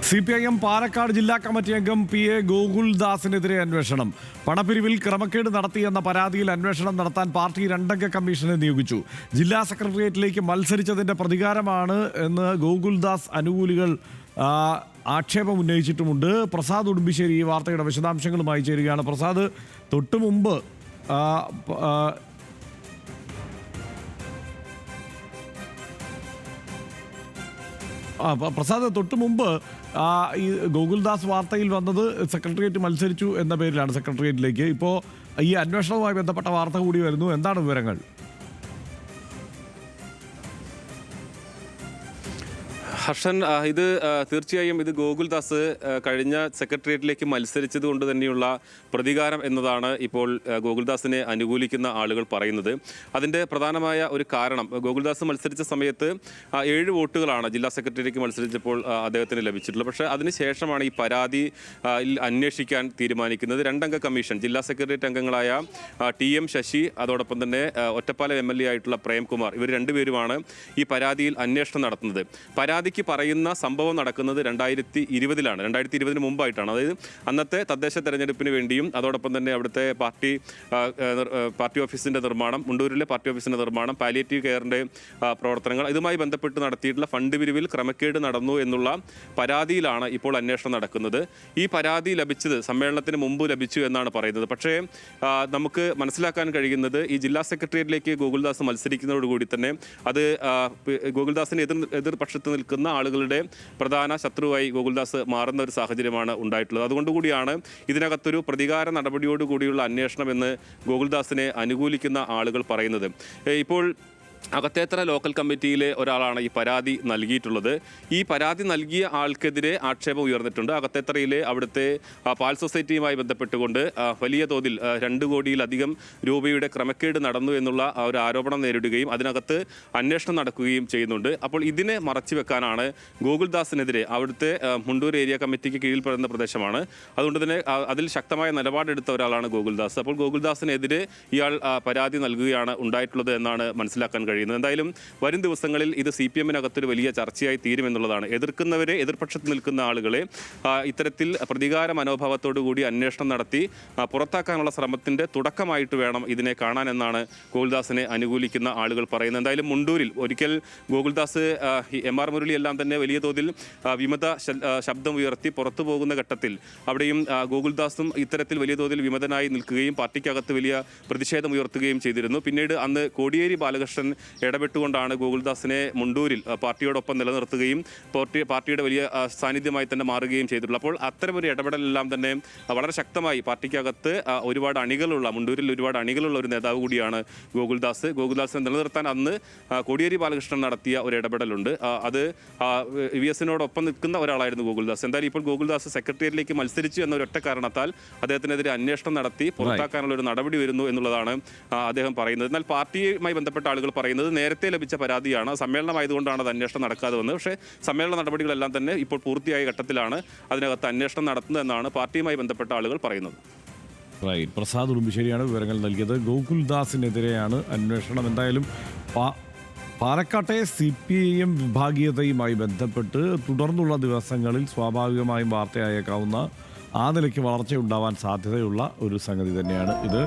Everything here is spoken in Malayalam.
CPIM പാലക്കാട് ജില്ലാ കമ്മിറ്റി അംഗം PA ഗോകുൽദാസിനെതിരെ അന്വേഷണം. പണപ്പിരിവിൽ ക്രമക്കേട് നടത്തിയെന്ന പരാതിയിൽ അന്വേഷണം നടത്താൻ പാർട്ടി രണ്ടംഗ കമ്മീഷനെ നിയോഗിച്ചു. ജില്ലാ സെക്രട്ടേറിയറ്റിലേക്ക് മത്സരിച്ചതിന്റെ പ്രതികാരമാണ് എന്ന് ഗോകുൽദാസ് അനുകൂലികൾ ആക്ഷേപം ഉന്നയിച്ചിട്ടുമുണ്ട്. പ്രസാദ് ഉടുമ്പിശ്ശേരി ഈ വാർത്തയുടെ വിശദാംശങ്ങളുമായി ചേരുകയാണ്. പ്രസാദ്, തൊട്ടു മുമ്പ് ഈ ഗോകുൽദാസ് വാർത്തയിൽ വന്നത് സെക്രട്ടേറിയറ്റ് മത്സരിച്ചു എന്ന പേരിലാണ് സെക്രട്ടേറിയറ്റിലേക്ക്. ഇപ്പോൾ ഈ അന്വേഷണവുമായി ബന്ധപ്പെട്ട വാർത്ത കൂടി വരുന്നു. എന്താണ് വിവരങ്ങൾ? ഹർഷൻ, ഇത് തീർച്ചയായും ഇത് ഗോകുൽദാസ് കഴിഞ്ഞ സെക്രട്ടേറിയറ്റിലേക്ക് മത്സരിച്ചത് കൊണ്ട് തന്നെയുള്ള പ്രതികാരം എന്നതാണ് ഇപ്പോൾ ഗോകുൽദാസിനെ അനുകൂലിക്കുന്ന ആളുകൾ പറയുന്നത്. അതിൻ്റെ പ്രധാനമായ ഒരു കാരണം, ഗോകുൽദാസ് മത്സരിച്ച സമയത്ത് 7 വോട്ടുകളാണ് ജില്ലാ സെക്രട്ടേറിയറ്റിലേക്ക് മത്സരിച്ചപ്പോൾ അദ്ദേഹത്തിന് ലഭിച്ചിട്ടുള്ളത്. പക്ഷേ അതിനുശേഷമാണ് ഈ പരാതി അന്വേഷിക്കാൻ തീരുമാനിക്കുന്നത്. രണ്ടംഗ കമ്മീഷൻ, ജില്ലാ സെക്രട്ടേറിയറ്റ് അംഗങ്ങളായ TM ശശി, അതോടൊപ്പം തന്നെ ഒറ്റപ്പാലം MLA ആയിട്ടുള്ള പ്രേംകുമാർ, ഇവർ രണ്ടുപേരുമാണ് ഈ പരാതിയിൽ അന്വേഷണം നടത്തുന്നത്. പരാതിക്ക് പറയുന്ന സംഭവം നടക്കുന്നത് 2020-ലാണ്. 2020 മുമ്പായിട്ടാണ്. അതായത് അന്നത്തെ തദ്ദേശ തെരഞ്ഞെടുപ്പിന് വേണ്ടിയും അതോടൊപ്പം തന്നെ അവിടുത്തെ പാർട്ടി ഓഫീസിൻ്റെ നിർമ്മാണം, മുണ്ടൂരിലെ പാർട്ടി ഓഫീസിൻ്റെ നിർമ്മാണം, പാലിയേറ്റീവ് കെയറിൻ്റെ പ്രവർത്തനങ്ങൾ, ഇതുമായി ബന്ധപ്പെട്ട് നടത്തിയിട്ടുള്ള ഫണ്ട് പിരിവിൽ ക്രമക്കേട് നടന്നു എന്നുള്ള പരാതിയിലാണ് ഇപ്പോൾ അന്വേഷണം നടക്കുന്നത്. ഈ പരാതി ലഭിച്ചത് സമ്മേളനത്തിന് മുമ്പ് ലഭിച്ചു എന്നാണ് പറയുന്നത്. പക്ഷേ നമുക്ക് മനസ്സിലാക്കാൻ കഴിയുന്നത്, ഈ ജില്ലാ സെക്രട്ടേറിയറ്റിലേക്ക് ഗോകുൽദാസ് മത്സരിക്കുന്നതോടുകൂടി തന്നെ അത് ഗോകുൽദാസിന് എതിർപക്ഷത്ത് നിൽക്കുന്ന ആളുകളുടെ പ്രധാന ശത്രുവായി ഗോകുൽദാസ് മാറുന്ന ഒരു സാഹചര്യമാണ് ഉണ്ടായിട്ടുള്ളത്. അതുകൊണ്ടുകൂടിയാണ് ഇതിനകത്തൊരു പ്രതികാര നടപടിയോടുകൂടിയുള്ള അന്വേഷണം എന്ന് ഗോകുൽദാസിനെ അനുകൂലിക്കുന്ന ആളുകൾ പറയുന്നത്. ഇപ്പോൾ അകത്തേത്തറ ലോക്കൽ കമ്മിറ്റിയിലെ ഒരാളാണ് ഈ പരാതി നൽകിയിട്ടുള്ളത്. ഈ പരാതി നൽകിയ ആൾക്കെതിരെ ആക്ഷേപം ഉയർന്നിട്ടുണ്ട്. അകത്തേത്തറയിലെ അവിടുത്തെ പാൽ സൊസൈറ്റിയുമായി ബന്ധപ്പെട്ടുകൊണ്ട് വലിയ തോതിൽ 2 കോടിയിലധികം രൂപയുടെ ക്രമക്കേട് നടന്നു എന്നുള്ള ഒരു ആരോപണം നേരിടുകയും അതിനകത്ത് അന്വേഷണം നടക്കുകയും ചെയ്യുന്നുണ്ട്. അപ്പോൾ ഇതിനെ മറച്ചുവെക്കാനാണ് ഗോകുൽദാസിനെതിരെ, അവിടുത്തെ മുണ്ടൂർ ഏരിയ കമ്മിറ്റിക്ക് കീഴിൽപ്പെടുന്ന പ്രദേശമാണ്, അതുകൊണ്ട് തന്നെ അതിൽ ശക്തമായ നിലപാടെടുത്ത ഒരാളാണ് ഗോകുൽദാസ്. അപ്പോൾ ഗോകുൽദാസിനെതിരെ ഇയാൾ പരാതി നൽകുകയാണ് ഉണ്ടായിട്ടുള്ളത് എന്നാണ് മനസ്സിലാക്കാൻ കഴിയുന്നത്. എന്തായാലും വരും ദിവസങ്ങളിൽ ഇത് CPM-നകത്തൊരു വലിയ ചർച്ചയായി തീരുമെന്നുള്ളതാണ്. എതിർപക്ഷത്ത് നിൽക്കുന്ന ആളുകളെ ഇത്തരത്തിൽ പ്രതികാര മനോഭാവത്തോടു കൂടി അന്വേഷണം നടത്തി പുറത്താക്കാനുള്ള ശ്രമത്തിൻ്റെ തുടക്കമായിട്ട് വേണം ഇതിനെ കാണാൻ എന്നാണ് ഗോകുൽദാസിനെ അനുകൂലിക്കുന്ന ആളുകൾ പറയുന്നത്. എന്തായാലും മുണ്ടൂരിൽ ഒരിക്കൽ ഗോകുൽദാസ്, MR മുരളി എല്ലാം തന്നെ വലിയ തോതിൽ വിമത ശബ്ദം ഉയർത്തി പുറത്തു പോകുന്ന ഘട്ടത്തിൽ അവിടെയും ഗോകുൽദാസും ഇത്തരത്തിൽ വലിയ തോതിൽ വിമതനായി നിൽക്കുകയും പാർട്ടിക്കകത്ത് വലിയ പ്രതിഷേധം ഉയർത്തുകയും ചെയ്തിരുന്നു. പിന്നീട് അന്ന് കോടിയേരി ബാലകൃഷ്ണൻ ഇടപെട്ടുകൊണ്ടാണ് ഗോകുൽദാസിനെ മുണ്ടൂരിൽ പാർട്ടിയോടൊപ്പം നിലനിർത്തുകയും പാർട്ടിയുടെ വലിയ സാന്നിധ്യമായി തന്നെ മാറുകയും ചെയ്തിട്ടുള്ളത്. അപ്പോൾ അത്തരമൊരു ഇടപെടലെല്ലാം തന്നെ വളരെ ശക്തമായി പാർട്ടിക്കകത്ത് മുണ്ടൂരിൽ ഒരുപാട് അണികളുള്ള ഒരു നേതാവ് കൂടിയാണ് ഗോകുൽദാസിനെ നിലനിർത്താൻ അന്ന് കോടിയേരി ബാലകൃഷ്ണൻ നടത്തിയ ഒരു ഇടപെടലുണ്ട്. അത് VS-നോടൊപ്പം നിൽക്കുന്ന ഒരാളായിരുന്നു ഗോകുൽദാസ്. എന്തായാലും ഇപ്പോൾ ഗോകുൽദാസ് സെക്രട്ടേറിയറ്റിലേക്ക് മത്സരിച്ചു എന്നൊരൊറ്റ കാരണത്താൽ അദ്ദേഹത്തിനെതിരെ അന്വേഷണം നടത്തി പുറത്താക്കാനുള്ള ഒരു നടപടി വരുന്നു എന്നുള്ളതാണ് അദ്ദേഹം പറയുന്നത്. എന്നാൽ പാർട്ടിയുമായി ബന്ധപ്പെട്ട ആളുകൾ പറയുന്നത് നേരത്തെ ലഭിച്ച പരാതിയാണ്, സമ്മേളനമായതുകൊണ്ടാണ് അത് അന്വേഷണം നടക്കാതെ വന്നത്. പക്ഷേ സമ്മേളന നടപടികളെല്ലാം തന്നെ ഇപ്പോൾ പൂർത്തിയായ ഘട്ടത്തിലാണ് അതിനകത്ത് അന്വേഷണം നടത്തുന്നതെന്നാണ് പാർട്ടിയുമായി ബന്ധപ്പെട്ട ആളുകൾ പറയുന്നത്. പ്രസാദ് ഉടുമ്പിശ്ശേരിയാണ് വിവരങ്ങൾ നൽകിയത്. ഗോകുൽദാസിനെതിരെയാണ് അന്വേഷണം. എന്തായാലും പാലക്കാട്ടെ CPIM വിഭാഗീയതയുമായി ബന്ധപ്പെട്ട് തുടർന്നുള്ള ദിവസങ്ങളിൽ സ്വാഭാവികമായും വാർത്തയായേക്കാവുന്ന, ആ നിലയ്ക്ക് വളർച്ചയുണ്ടാവാൻ സാധ്യതയുള്ള ഒരു സംഗതി തന്നെയാണ് ഇത്.